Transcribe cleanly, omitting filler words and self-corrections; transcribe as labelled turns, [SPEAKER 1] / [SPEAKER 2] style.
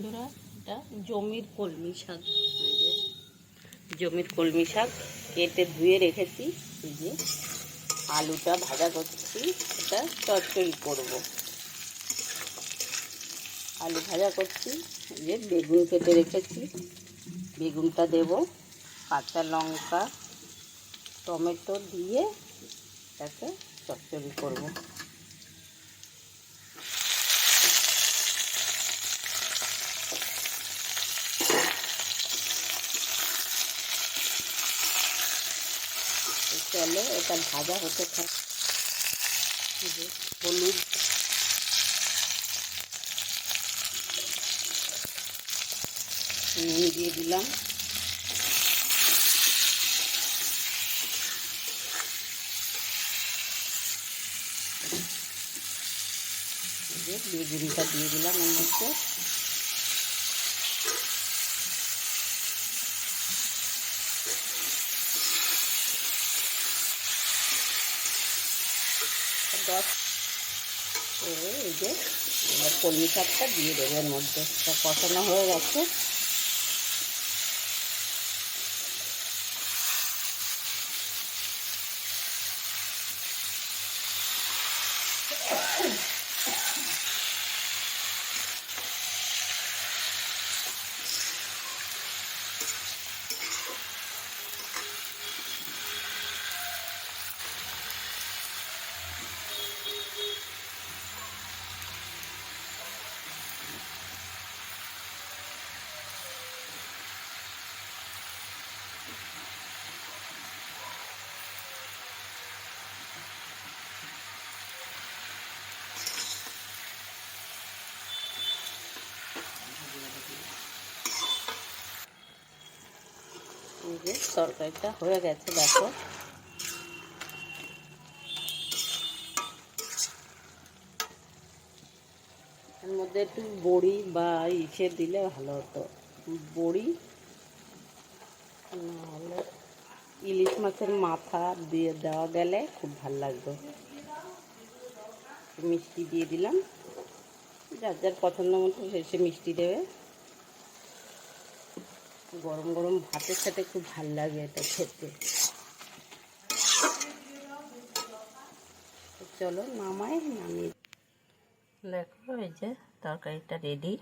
[SPEAKER 1] বন্ধুরা, এটা জমির কলমি শাক। জমির কলমি শাক কেটে ধুয়ে রেখেছি। এই যে আলুটা ভাজা করছি, এটা চচ্চড়ি করব। আলু ভাজা করছি। এই যে বেগুন কেটে রেখেছি, বেগুনটা দেব। কাঁচা লঙ্কা টমেটো দিয়ে এটাকে চচ্চড়ি করব। চলো এটা ভাজা হতে থাকে। হলুদ, নুন দিয়ে দিলাম। বেগুনটা দিয়ে দিলাম এর মধ্যে। এই যে কলমি শাকটা দিয়ে দেবো এর মধ্যে। কষানো হয়ে গেছে। এই যে তরকারিটা হয়ে গেছে, দেখো। এর মধ্যে একটু বড়ি বা ইসে দিলে ভালো হতো। বড়ি নাহলে ইলিশ মাছের মাথা দিয়ে দেওয়া গেলে খুব ভালো লাগতো। মিষ্টি দিয়ে দিলাম, যার যার পছন্দ মতো সে মিষ্টি দেবে। গরম গরম ভাতের সাথে খুব ভালো লাগে এটা খেতে। চলো নামিয়ে দেখো, এই যে তরকারিটা রেডি।